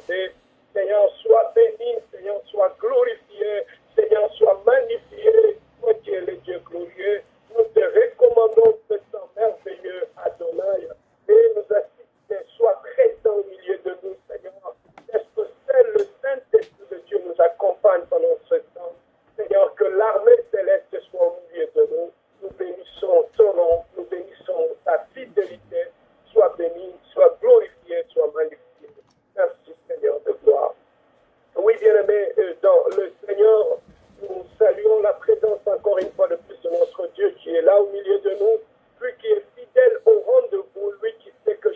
accordé. Seigneur, sois béni, Seigneur, sois glorifié, Seigneur, sois magnifié, toi qui es le Dieu glorieux. Nous te recommandons ce temps merveilleux, Adonai, et nous assistons, sois présent au milieu de nous, Seigneur. Est-ce que seul le Saint-Esprit de Dieu nous accompagne pendant ce temps? Seigneur, que l'armée céleste soit au milieu de nous. Nous bénissons ton nom, nous bénissons ta fidélité. Sois béni, sois glorifié, sois magnifié. Merci, Seigneur de gloire. Oui, bien-aimés, dans le Seigneur, nous saluons la présence encore une fois de plus de notre Dieu qui est là au milieu de nous, lui qui est fidèle au rendez-vous, lui qui sait que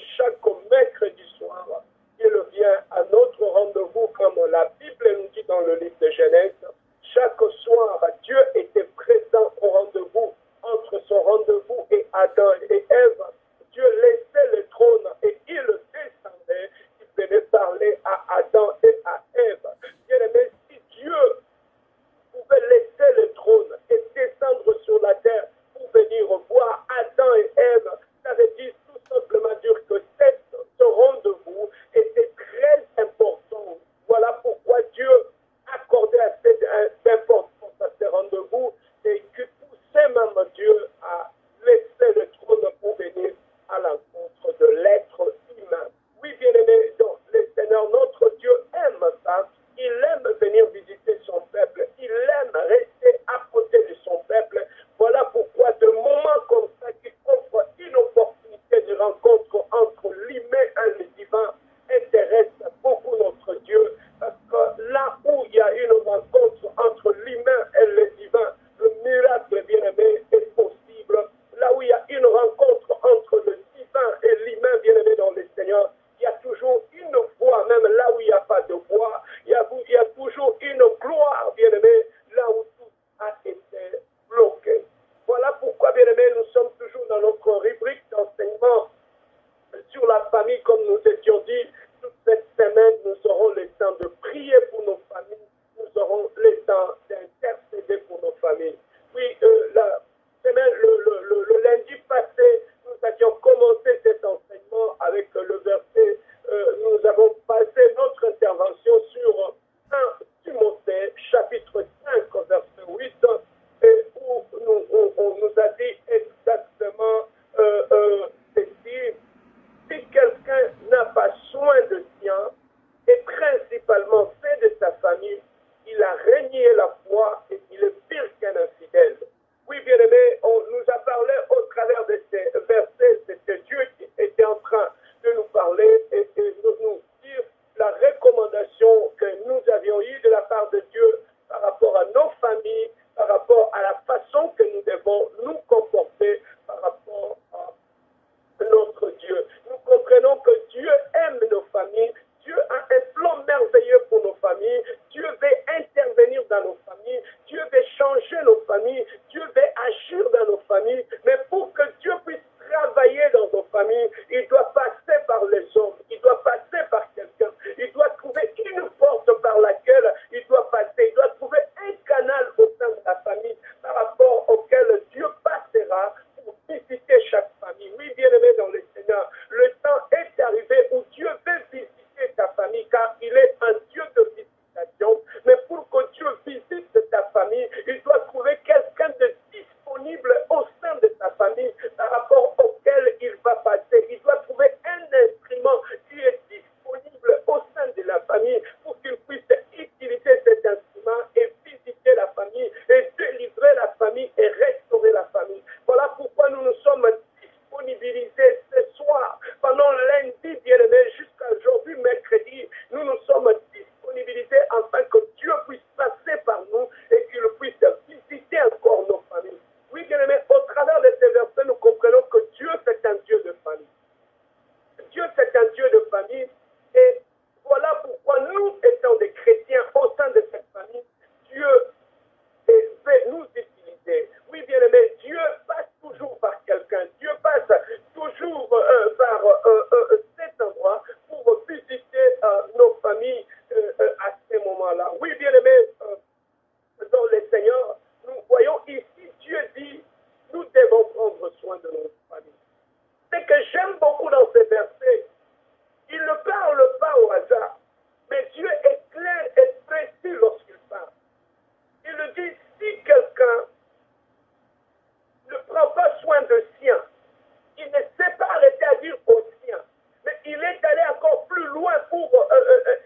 loin pour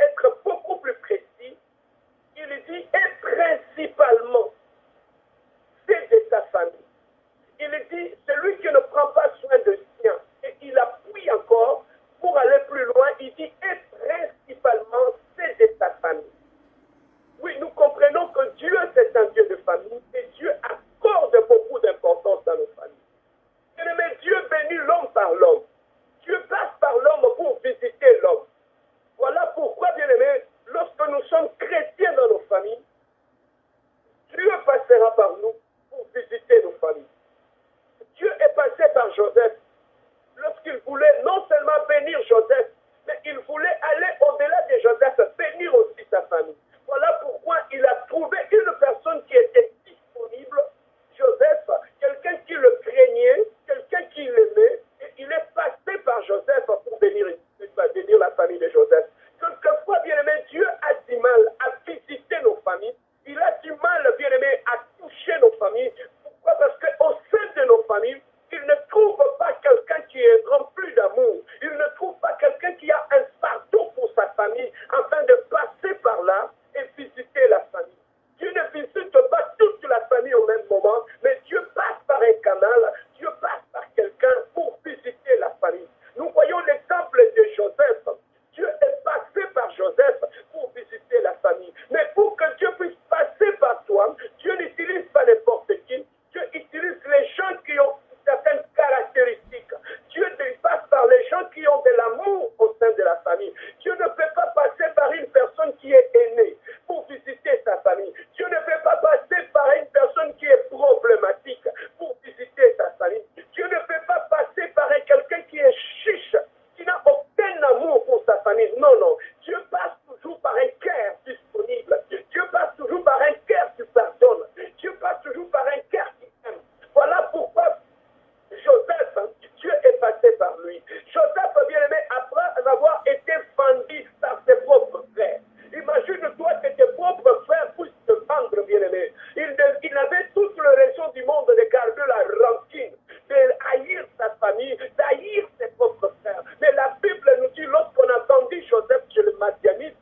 être beaucoup plus précis, il dit, et principalement, c'est de ta famille. Il dit, celui qui ne prend pas soin de sien, et il appuie encore pour aller plus loin, il dit, et principalement, c'est de ta famille. Oui, nous comprenons que Dieu, c'est un Dieu de famille, et Dieu accorde beaucoup d'importance à nos familles. Mais Dieu bénit l'homme par l'homme. Dieu passe par l'homme pour visiter l'homme. Voilà pourquoi, bien-aimés, lorsque nous sommes chrétiens dans nos familles, Dieu passera par nous pour visiter nos familles. Dieu est passé par Joseph lorsqu'il voulait non seulement bénir Joseph, mais il voulait aller au-delà de Joseph, bénir aussi sa famille. Voilà pourquoi il a trouvé une personne qui était disponible, Joseph, quelqu'un qui le craignait, quelqu'un qui l'aimait, et il est passé par Joseph pour bénir la famille de Joseph. Quelquefois, bien-aimé, Dieu a du mal à visiter nos familles. Il a du mal, bien-aimé, à toucher nos familles. Pourquoi? Parce qu'au sein de nos familles, il ne trouve pas quelqu'un qui est rempli d'amour. Il ne trouve pas quelqu'un qui a un pardon pour sa famille, afin de passer par là et visiter la famille. Dieu ne visite pas toute la famille au même moment, mais Dieu passe par un canal, Dieu passe par quelqu'un pour visiter la famille. Nous voyons l'exemple de Joseph. Dieu est passé par Joseph pour visiter la famille. Mais pour que Dieu puisse passer par toi, Dieu n'utilise pas n'importe qui. Dieu utilise les gens qui ont certaines caractéristiques. Dieu passe par les gens qui ont de l'amour au sein de la famille. Dieu ne peut pas passer par une personne qui est aînée pour visiter sa famille. Dieu ne peut pas passer par une personne qui est problématique pour visiter sa famille. Dieu ne peut pas passer par quelqu'un qui est chiche, qui n'a aucun amour pour sa famille. Non, non. Dieu passe toujours par un cœur disponible. Dieu passe toujours par un cœur qui pardonne. Dieu passe toujours par un cœur qui aime. Voilà pourquoi Joseph, Dieu est passé par lui. Joseph, bien-aimé, après avoir été vendu par ses propres frères. Imagine-toi que tes propres frères puissent te vendre, bien-aimé. Il avait toute le raison du monde de garder la rancune, de haïr sa famille, d'haïr ses propres frères. Mais la Bible nous dit, lorsqu'on a vendu Joseph chez le Madianite,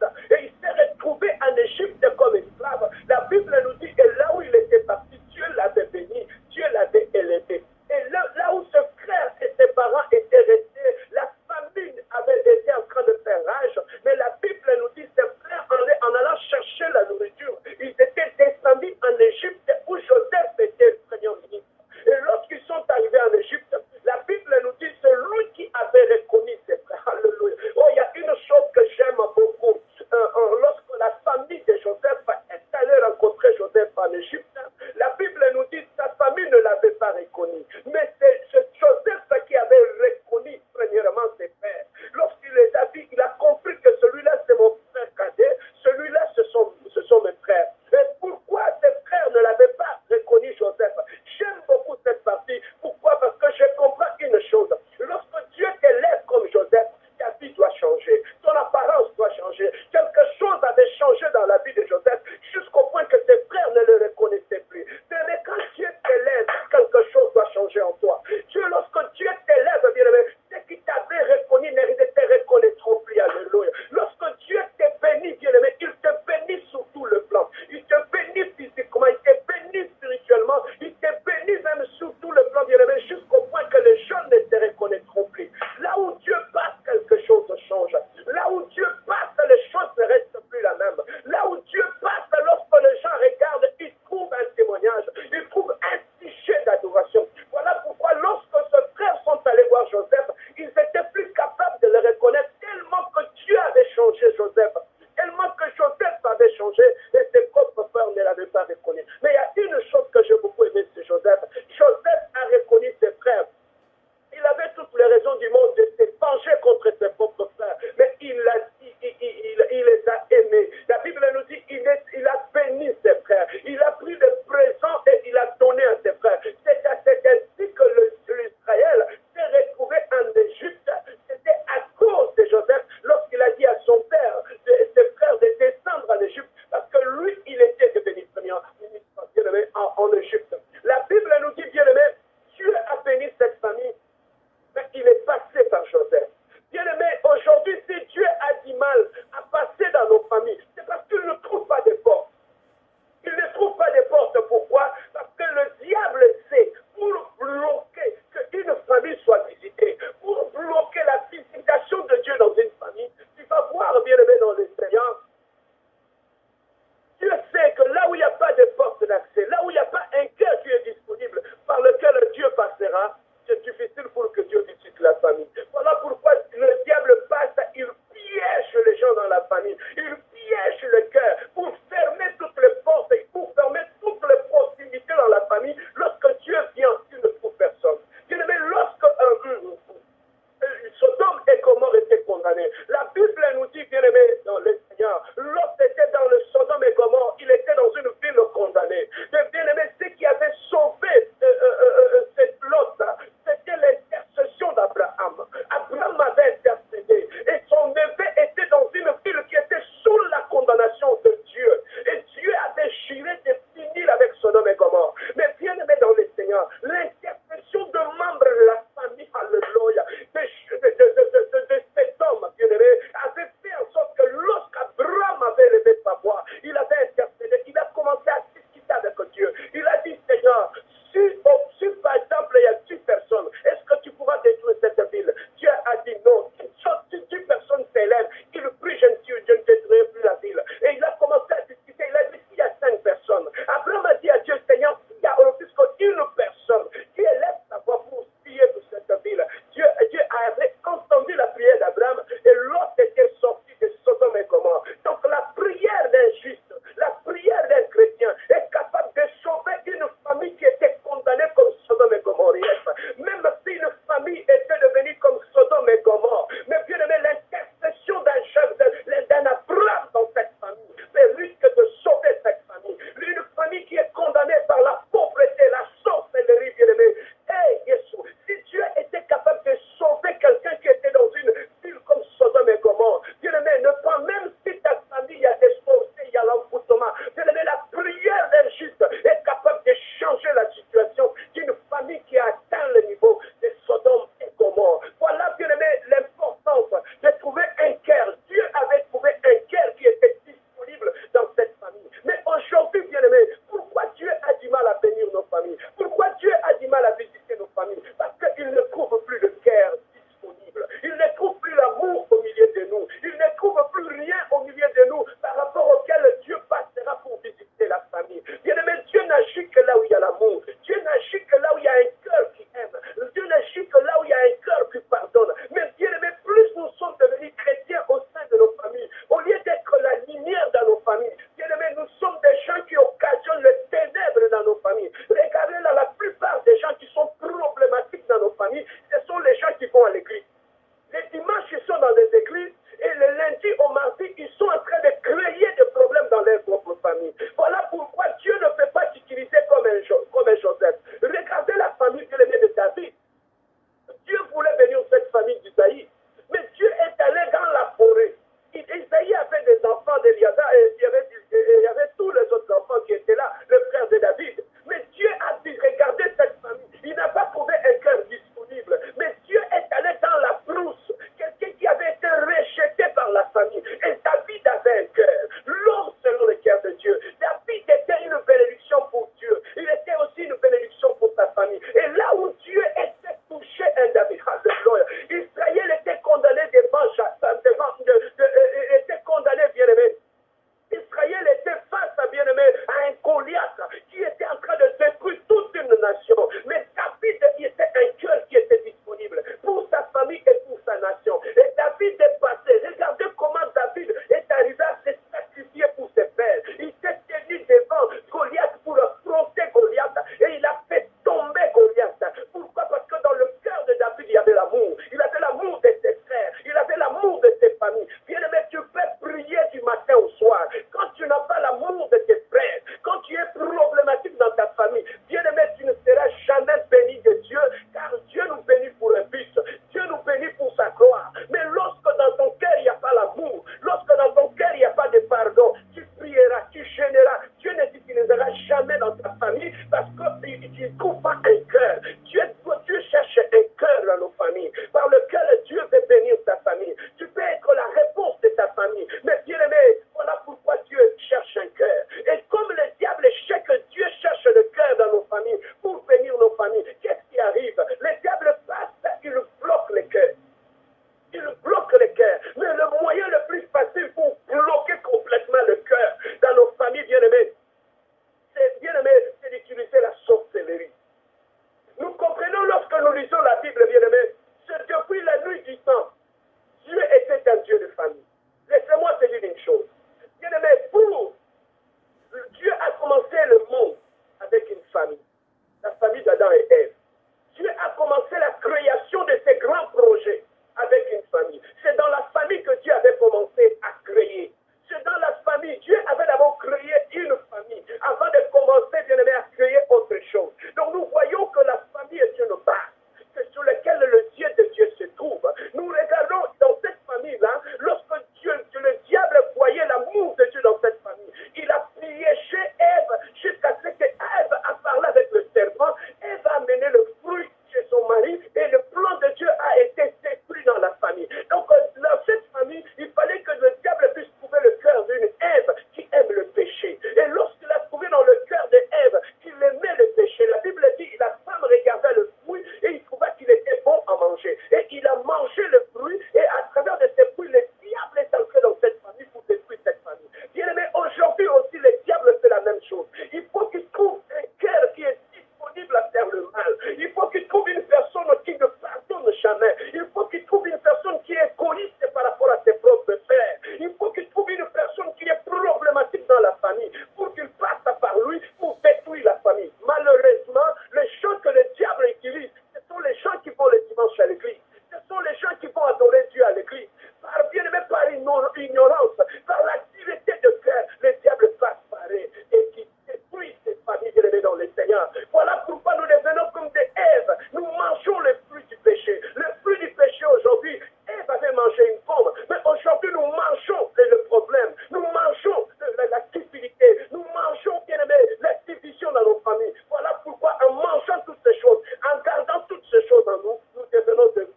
ignorance, par la dureté de cœur, le diable passe pareil et qui détruit ses familles bien-aimées dans le Seigneur. Voilà pourquoi nous devenons comme des Èves. Nous mangeons le fruit du péché. Le fruit du péché aujourd'hui, Ève avait mangé une pomme, mais aujourd'hui nous mangeons le problème. Nous mangeons la cupidité. Nous mangeons, bien-aimés, la division dans nos familles. Voilà pourquoi en mangeant toutes ces choses, en gardant toutes ces choses en nous, nous devenons de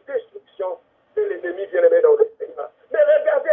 destruction de l'ennemi bien-aimé dans le Seigneur. Mais regardez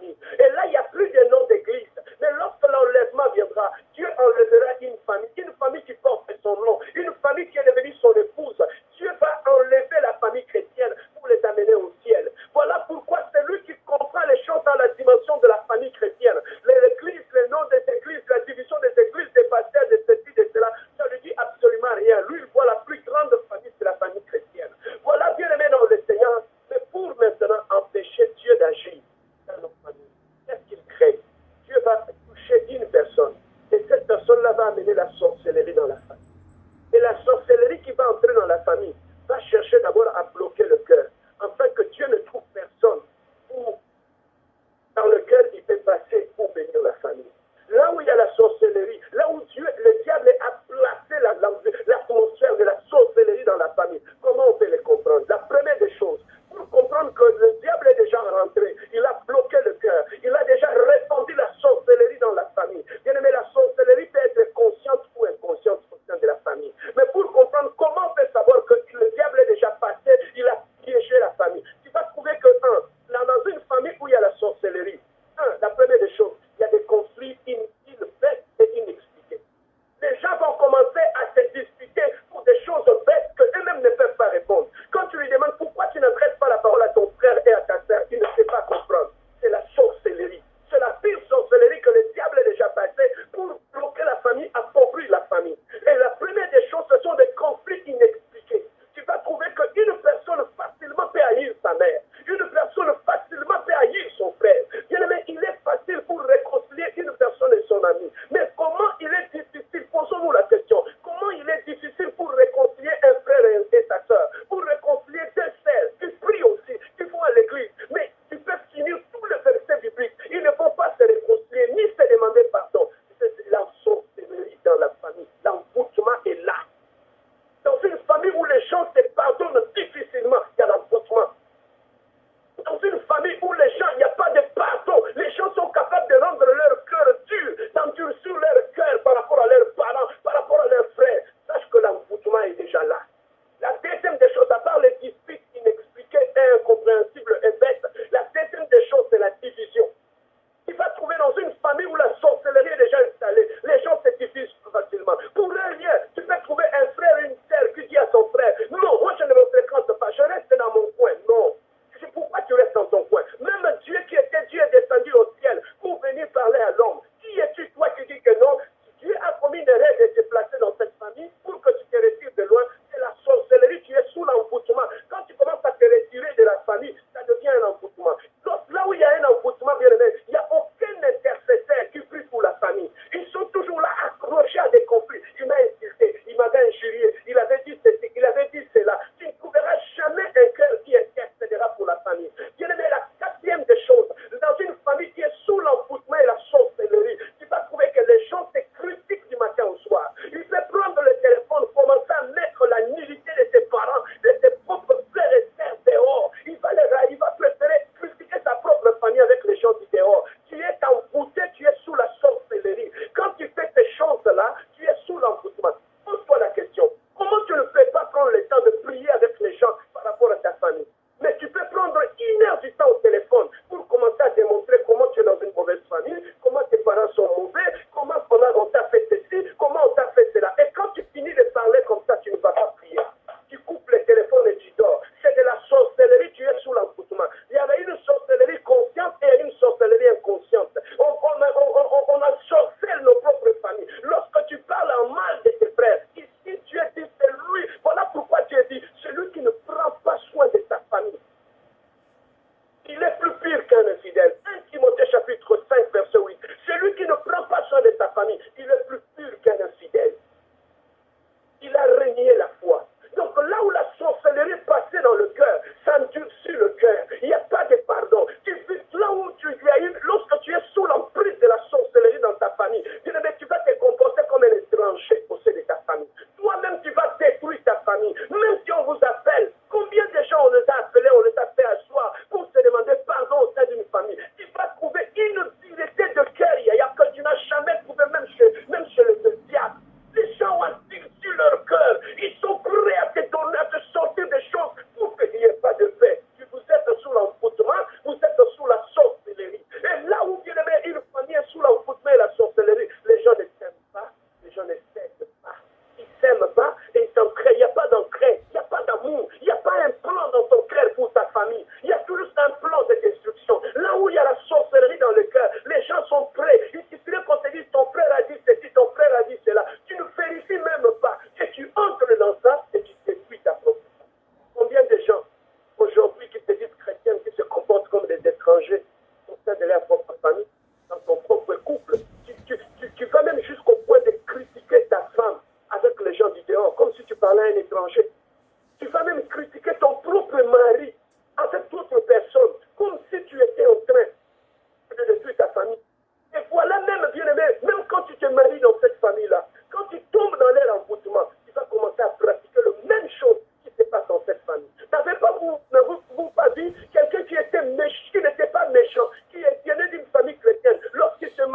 famille. Et là, il n'y a plus de nom d'église. Mais lorsque l'enlèvement viendra, Dieu enlèvera une famille qui porte son nom, une famille qui est devenue son épouse. Dieu va enlever la famille chrétienne pour les amener au ciel. Voilà pourquoi c'est lui qui comprend les choses dans la dimension de la famille chrétienne. L'église, le nom des églises, la division des églises, des pasteurs, de ceci, de cela, ça ne lui dit absolument rien. Lui, il voit la plus grande famille, c'est la famille chrétienne. Voilà, bien aimé dans le Seigneur, mais pour maintenant empêcher Dieu d'agir dans nos familles, qu'est-ce qu'il crée? Dieu va toucher une personne, et cette personne-là va amener la sorcellerie dans la famille. Et la sorcellerie qui va entrer dans la famille va chercher d'abord à bloquer le cœur, afin que Dieu ne trouve personne dans lequel il peut passer pour bénir la famille. Là où il y a la sorcellerie, là où le diable a placé l'atmosphère de la sorcellerie dans la famille, comment on peut les comprendre? La première des choses, pour comprendre que le diable est déjà rentré, il a bloqué le cœur, il a déjà répandu la sorcellerie dans la famille. Bien aimé, la sorcellerie peut être consciente ou inconsciente au sein de la famille. Mais pour comprendre comment on peut savoir que le diable est déjà passé, il a piégé la famille. Tu vas trouver que, dans une famille où il y a la sorcellerie, la première des choses, il y a des conflits inutiles, bêtes et inexpliqués. Les gens vont commencer à se disputer pour des choses bêtes qu'eux-mêmes ne peuvent pas répondre. Quand tu lui demandes pourquoi tu n'adresses pas la parole à ton frère et à ta sœur, il ne sait pas comprendre. C'est la sorcellerie.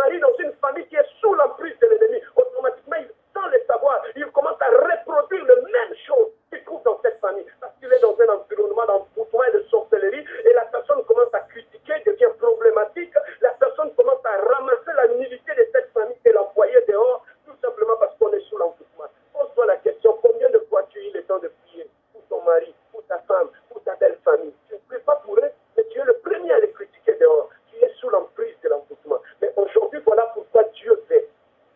mari dans une famille qui est sous l'emprise de l'ennemi, automatiquement, sans le savoir, il commence à reproduire les mêmes choses qu'il trouve dans cette famille. Parce qu'il est dans un environnement d'envoûtement et de sorcellerie, et la personne commence à critiquer, devient problématique. La personne commence à ramasser la nullité de cette famille et l'envoyer dehors, tout simplement parce qu'on est sous l'envoûtement. Pose-toi la question, combien de fois tu as eu le temps de prier pour ton mari, pour ta femme, pour ta belle famille? Tu ne pries pas pour eux, mais tu es le premier à les critiquer dehors. Tu es sous l'emprise de l'envoûtement. Mais aujourd'hui, voilà pourquoi Dieu veut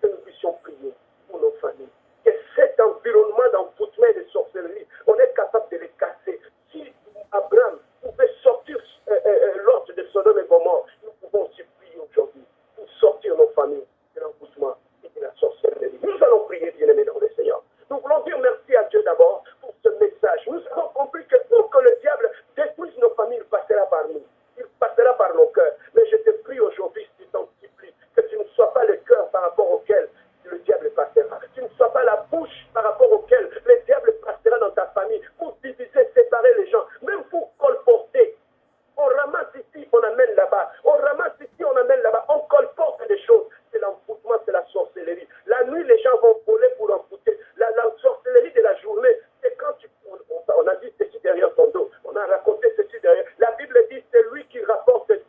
que nous puissions prier pour nos familles. Que cet environnement d'envoûtement et de sorcellerie, on est capable de les casser. Si Abraham pouvait sortir l'ordre de Sodome et Gomorrhe, nous pouvons aussi prier aujourd'hui pour sortir nos familles de l'envoûtement et de la sorcellerie. Nous allons prier, bien-aimés dans le Seigneur. Nous voulons dire merci à Dieu d'abord pour ce message. Nous avons compris que pour que le diable détruise nos familles, il passera par nous. Il passera par nos cœurs. Mais je te prie aujourd'hui, si tu t'en supplie, que tu ne sois pas le cœur par rapport auquel le diable passera. Tu ne sois pas la bouche par rapport auquel le diable passera dans ta famille pour diviser, séparer les gens, même pour colporter. On ramasse ici, on amène là-bas. On ramasse ici, on amène là-bas. On colporte des choses. C'est l'envoûtement, c'est la sorcellerie. La nuit, les gens vont voler pour envoûter. La sorcellerie de la journée, c'est quand on a dit ceci derrière ton dos. On a raconté ceci derrière. La Bible dit, c'est lui qui rapporte et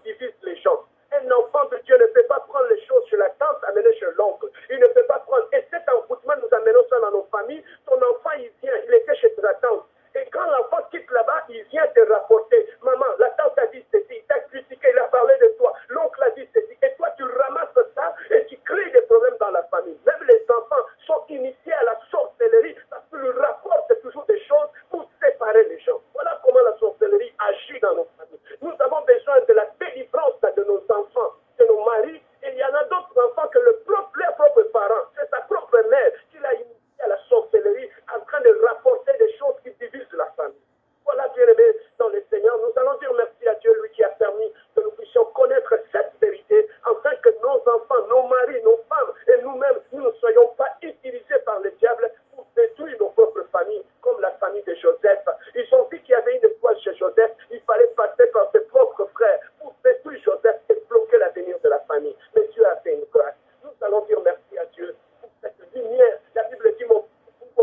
divise les gens. Un enfant de Dieu ne peut pas prendre les choses chez la tante, amener chez l'oncle. Il ne peut pas prendre. Et cet envoûtement, nous amenons ça dans nos familles. Ton enfant, il vient, il était chez ta tante. Et quand l'enfant quitte là-bas, il vient te rapporter. Maman, la tante a dit ceci, il t'a critiqué, il a parlé de toi. L'oncle a dit ceci. Et toi, tu ramasses ça et tu crées des problèmes dans la famille. Même les enfants sont initiés à la sorcellerie parce qu'ils rapportent toujours des choses pour séparer les gens. Voilà comment la sorcellerie agit dans nos familles. Nous avons besoin de la délivrance de nos enfants, de nos maris. Et il y en a d'autres enfants que leurs propres parents, c'est sa propre mère qui l'a initié à la sorcellerie en train de rapporter des choses qui divisent la famille. Voilà, bien-aimés, dans le Seigneur, nous allons dire merci à Dieu, lui qui a permis que nous puissions connaître cette vérité, afin que nos enfants, nos maris, nos femmes et nous-mêmes, nous ne soyons pas utilisés par le diable pour détruire nos propres familles, comme la famille de Joseph. Ils ont vu qu'il y avait une étoile chez Joseph, il fallait passer par ses propres frères pour détruire Joseph et bloquer l'avenir de la famille. Mais Dieu a fait une grâce. Nous allons dire merci à Dieu pour cette lumière. La Bible dit, mon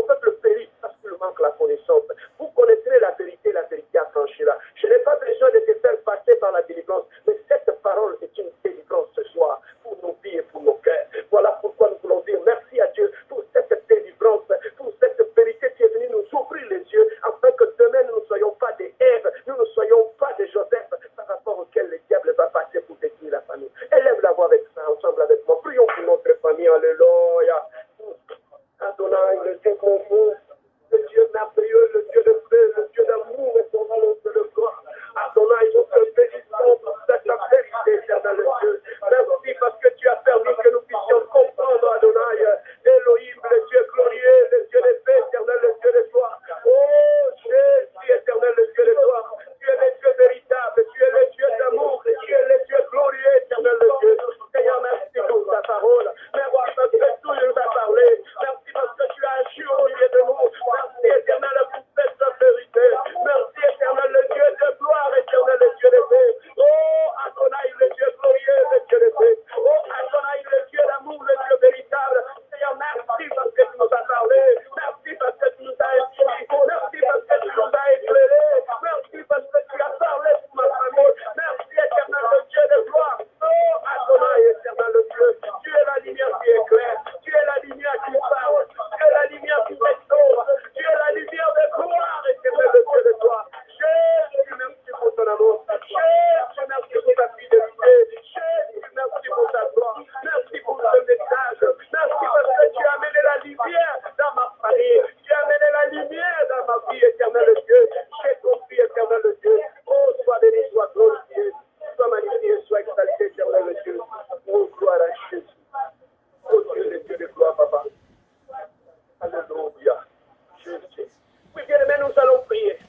peuple périt parce qu'il manque la connaissance. Vous connaîtrez la vérité affranchira. Je n'ai pas besoin de te faire passer par la délivrance, mais cette parole est une délivrance ce soir pour nos vies et pour nos cœurs. Voilà pourquoi nous voulons dire merci à Dieu pour cette délivrance, pour cette vérité qui est venue nous ouvrir les yeux, afin que demain nous ne soyons pas des Ève, nous ne soyons pas des Joseph, par rapport auquel le diable va passer pour détruire la famille. Élève la voix avec ça, ensemble avec moi. Prions pour notre famille. Alléluia. Adonai, le Dieu confond, le Dieu merveilleux, le Dieu de paix, le Dieu d'amour et son nom de gloire. Adonai, nous te bénissons pour cette vérité, éternel Dieu. Merci parce que tu as permis que nous puissions comprendre, Adonai, Elohim, le Dieu glorieux, le Dieu de paix, éternel, le Dieu de gloire. Oh Jésus, éternel, le Dieu de gloire. Tu es le Dieu véritable, tu es le Dieu d'amour, tu es le Dieu glorieux, éternel, le Dieu. Seigneur, merci pour ta parole. Merci parce que tu nous as parlé. Merci parce que tu as agi au milieu de nous. Merci, éternel, pour cette vérité. Merci, éternel, le Dieu de gloire, éternel, le Dieu de paix. Oh, Adonai, le Dieu glorieux, le Dieu de paix. Oh, Adonai, le Dieu d'amour, le Dieu véritable. Seigneur, merci parce que tu nous as parlé. Merci parce que tu nous as instruit. Merci parce que tu nous as éclairé. Merci parce que tu as parlé pour ma famille. Merci, éternel, le Dieu de gloire. Oh, Adonai, éternel, le Dieu. Tu es la lumière qui éclaire. Tu es la lumière qui parle. Tu es la lumière qui restaure. Tu es la lumière de gloire, éternel, le Dieu de gloire. Jésus, merci pour ton amour. Jésus, merci pour ta fidélité. Jésus, merci pour ta gloire. Merci pour ce message. Merci parce que tu as amené la lumière dans ma famille. Tu as amené la lumière dans ma vie, éternel le Dieu. J'ai compris, éternel le Dieu. Oh, sois béni, sois glorifié. Sois magnifié, sois exalté, éternel le Dieu. Oh, gloire à Jésus. Oh Dieu, le Dieu de gloire, papa. Alléluia. Jésus. Oui, bien aimé, nous allons prier.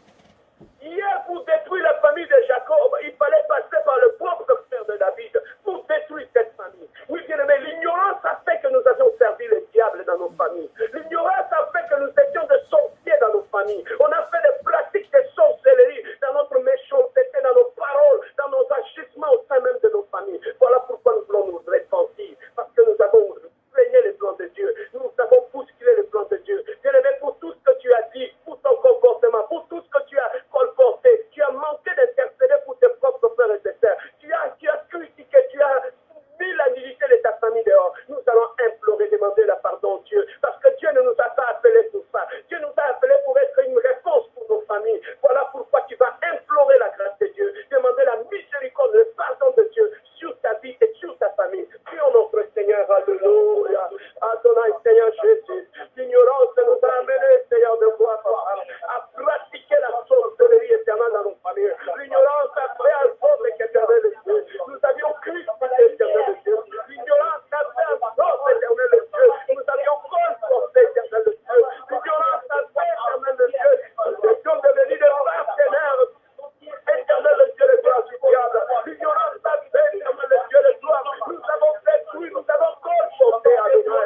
Hier, pour détruire la famille de Jacob, il fallait passer par le propre frère de David pour détruire cette famille. Oui, bien aimé, l'ignorance a fait que nous avions servi le diable dans nos familles. L'ignorance a fait que nous étions des sorciers dans nos familles. On a fait des pratiques de sorcellerie dans notre méchanceté, dans nos paroles, dans nos agissements au sein même de nos familles. Voilà pourquoi nous voulons nous répandre. Alléluia. Adonai, Seigneur Jésus. L'ignorance nous a amenés, Seigneur, de voir, papa, à pratiquer la sorcellerie éternelle dans nos familles. L'ignorance a fait en sorte qu'éternel Dieu, nous avions critiqué éternel Dieu. L'ignorance a fait en sorte, éternel Dieu, nous avions conforté, éternel Dieu. L'ignorance a fait, éternel Dieu, nous étions devenus des partenaires. Éternel Dieu, le gloire du diable. L'ignorance a fait, éternel Dieu, le gloire. Nous avons détruit, nous avons conforté, Adonai.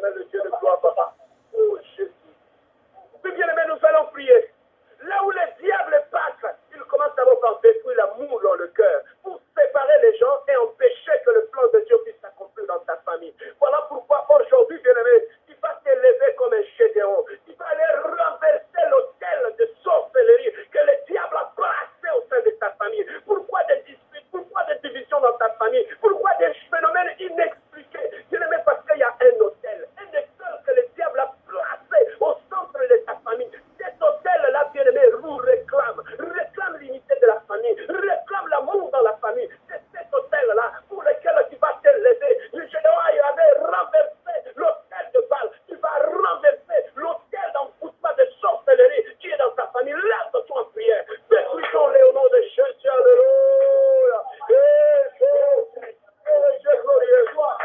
éternel, le Dieu de gloire, papa. Oh Jésus. Puis bien aimé, nous allons prier. Là où les diables passent, ils commencent d'abord par détruire l'amour dans le cœur, pour séparer les gens et empêcher que le plan de Dieu puisse s'accomplir dans ta famille. Voilà pourquoi aujourd'hui, bien aimé, tu vas t'élever comme un Gédéon. Tu vas aller renverser l'autel de sorcellerie que le diable a placé au sein de ta famille. Pourquoi des disputes? Pourquoi des divisions dans ta famille? Pourquoi des phénomènes inexpliqués? Bien aimé, parce qu'il y a un autel que le diable a placé au centre de ta famille. Cet autel-là, bien aimé, réclame l'unité de la famille, réclame l'amour dans la famille. C'est cet autel-là pour lequel tu vas te lever. Le Gédéon avait renversé l'autel de Baal. Tu vas renverser l'autel d'envoûtement de sorcellerie qui est dans ta famille. Lève-toi en prière. Détruisons-les au nom de Jésus. Alléluia. Et Jésus, le Dieu glorieux, toi,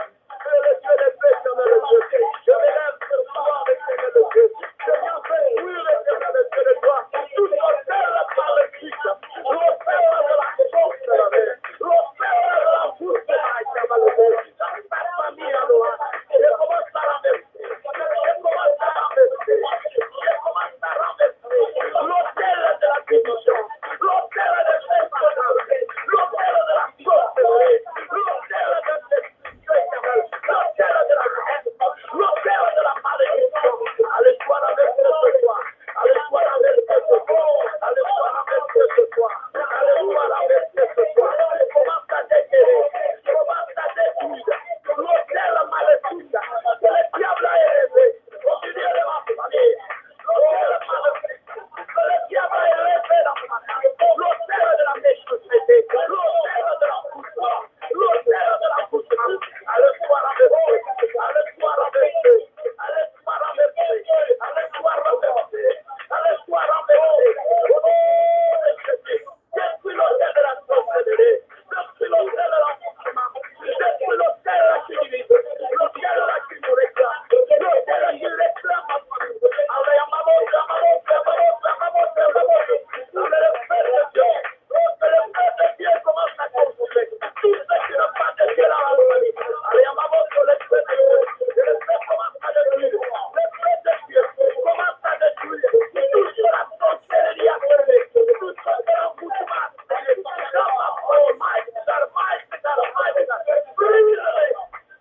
le Dieu des paix, éternel Dieu. Je m'élève ce soir avec l'éternel Dieu. Je viens faire brûler l'éternel Dieu de toi. Tout l'autel par le Christ, l'autel de la sorcellerie, l'autel de l'envoûtement, éternel Dieu. Dans ta famille, alors, je commence à renverser. Je commence à renverser. Je commence à renverser l'autel de la division, l'autel de l'insécurité, l'autel de la sorcellerie, l'autel de l'autel de la haine, l'autel de la malédiction. Allez-toi renverser ce soir. Allez-toi renverser ce soir. Allez-toi renverser ce soir. Allez-toi renverser ce soir. Commence à déterrer. Commence à détruire l'autel maléfique que le diable a élevé au milieu de ma famille. L'autel maléfique que le diable a élevé dans ma famille. L'autel de la méchanceté. L'autel de la poussière. L'autel de la poussière. Allez-toi renverser. Allez-toi renverser. Allez-toi renverser. Allez-toi renverser. Allez-toi renverser. Au nom de Jésus. Détruis l'autel de la sorcellerie. Détruis l'autel de l'enfouissement. Détruis l'autel qui divise. L'autel qui nous réclame. L'autel qui réclame ma famille. Allez, à ma botte, à ma botte, à ma botte, à ma botte, à ma botte. Allez, le Père de Dieu. Que le Père de Dieu commence à consulter. Tout ce qui ne pas de Dieu dans la famille. Allez, à ma botte, le Père de Dieu. Le Père commence à détruire. Le Père de Dieu commence à détruire. Tout ce la sorcellerie a fait. Tout ce que l'envoûtement. Oh my God, my God, my God. Brûle-les.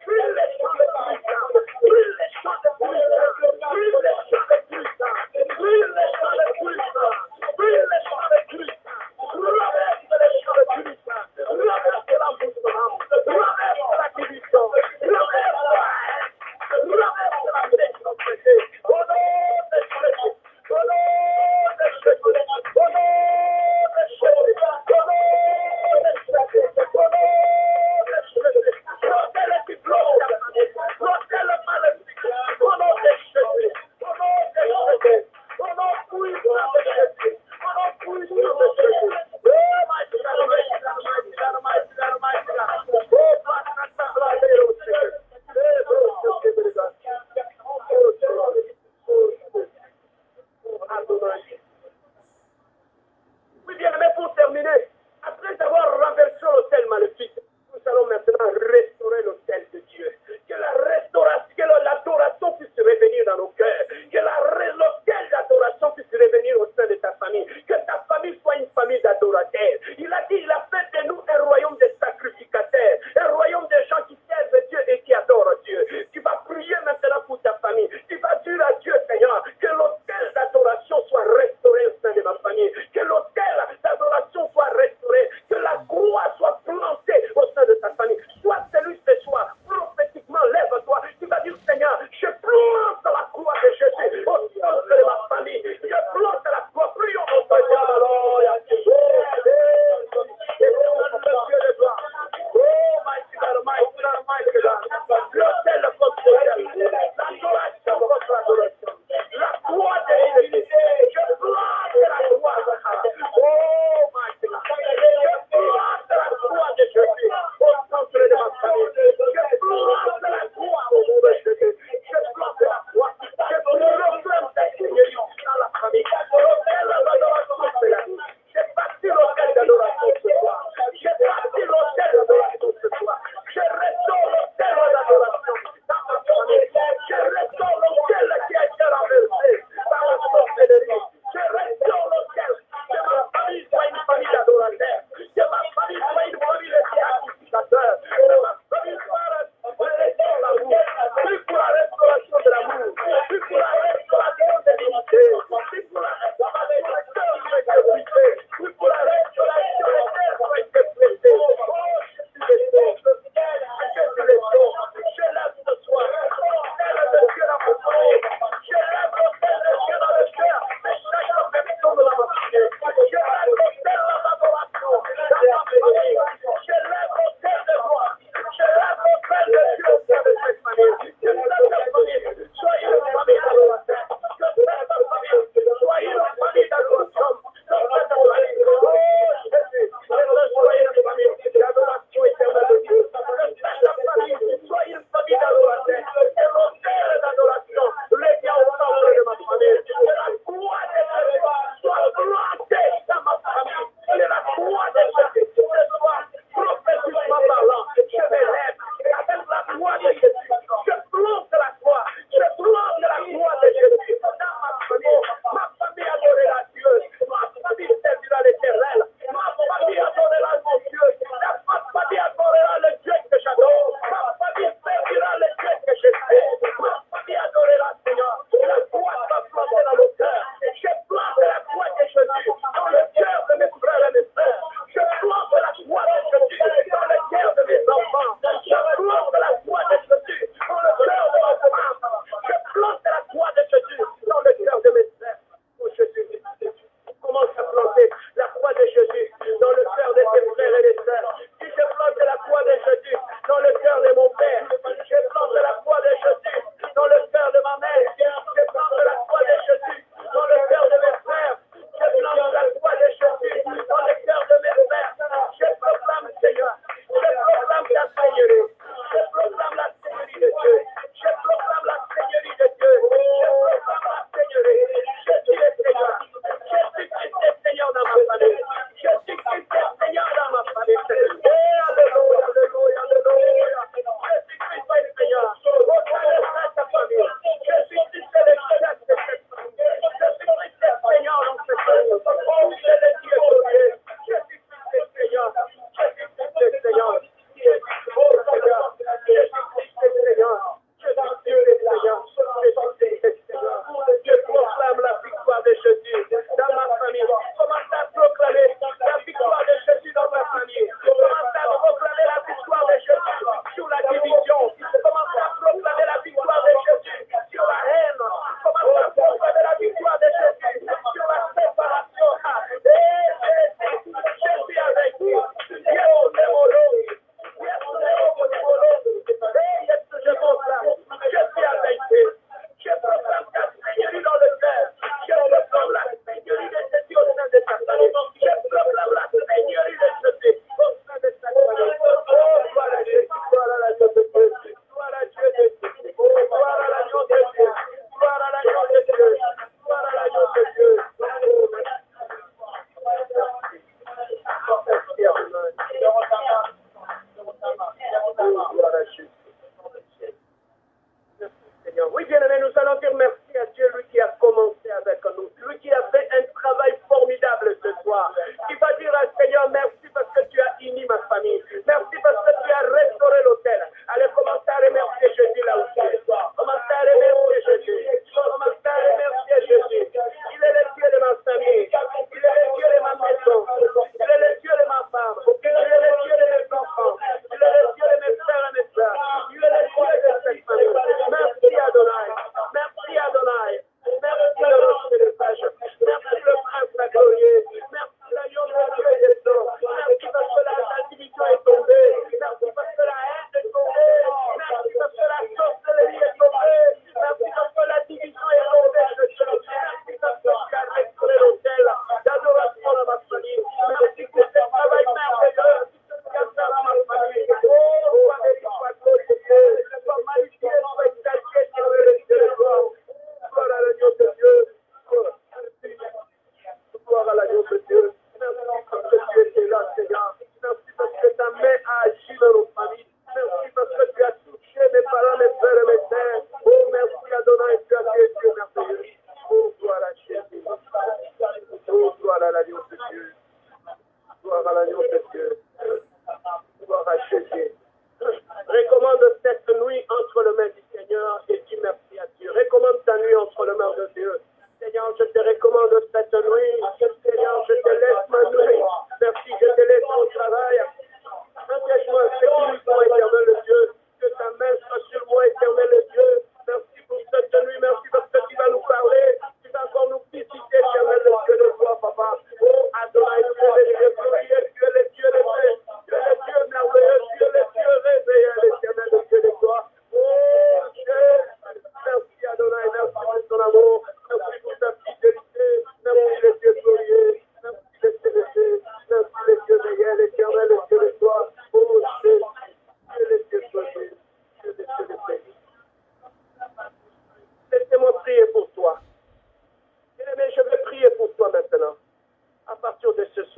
Brûle les champs de puissance. Brûle les champs de puissance. Brûle les champs de puissance. Brûle les champs de puissance. Brûle les champs de puissance. Renverse les champs de puissance. Renverse l'envoûtement. Renverse la division. Renverse la haine. Renverse la méchanceté. Au nom de Jésus. Au nom de Jésus. Au nom de Jésus. Au nom de Jésus. Au nom de Jésus. L'autel qui bloque la famille. L'autel maléfique. Au nom de Jésus. Au nom de Jésus. Au nom puissant de Jésus. Au nom puissant de Jésus. Oh my God, my God, my God, my God, my God. Oh, Pastor, oui, bien aimé, pour terminer, après avoir renversé l'autel maléfique, nous allons maintenant restaurer l'autel de Dieu. Que la restauration, que l'adoration puisse revenir dans nos cœurs. Que l'autel d'adoration puisse revenir au sein de ta famille. Que ta famille soit une famille d'adorateurs. Il a dit, il a fait de nous un royaume de sacrificateurs. Un royaume de gens qui servent Dieu et qui adorent Dieu. Tu vas prier maintenant pour ta famille. Tu vas dire à Dieu, Seigneur, que l'autel d'adoration soit restauré au sein de ma famille. Que l'autel d'adoration soit restauré. Que la croix soit plantée au sein de ta famille. Sois celui ce soir, prophétiquement, lève-toi. Tu vas dire, Seigneur, je plante la croix de Jésus au centre de ma famille. Je plante la croix. Prions au Seigneur. Alléluia. Oh, my God, my God, my God. L'autel contre l'autel. L'adoration contre Merci Adonai. Merci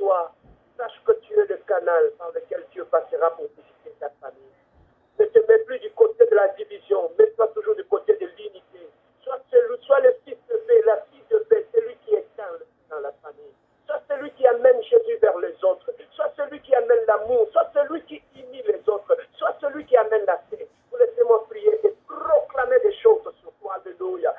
soir, sache que tu es le canal par lequel Dieu passera pour visiter ta famille. Ne te mets plus du côté de la division, mets-toi toujours du côté de l'unité. Sois le fils de paix, la fille de paix, celui qui éteint dans la famille. Sois celui qui amène Jésus vers les autres. Sois celui qui amène l'amour. Sois celui qui unit les autres. Sois celui qui amène la paix. Vous laissez-moi prier et proclamer des choses sur toi. Alléluia.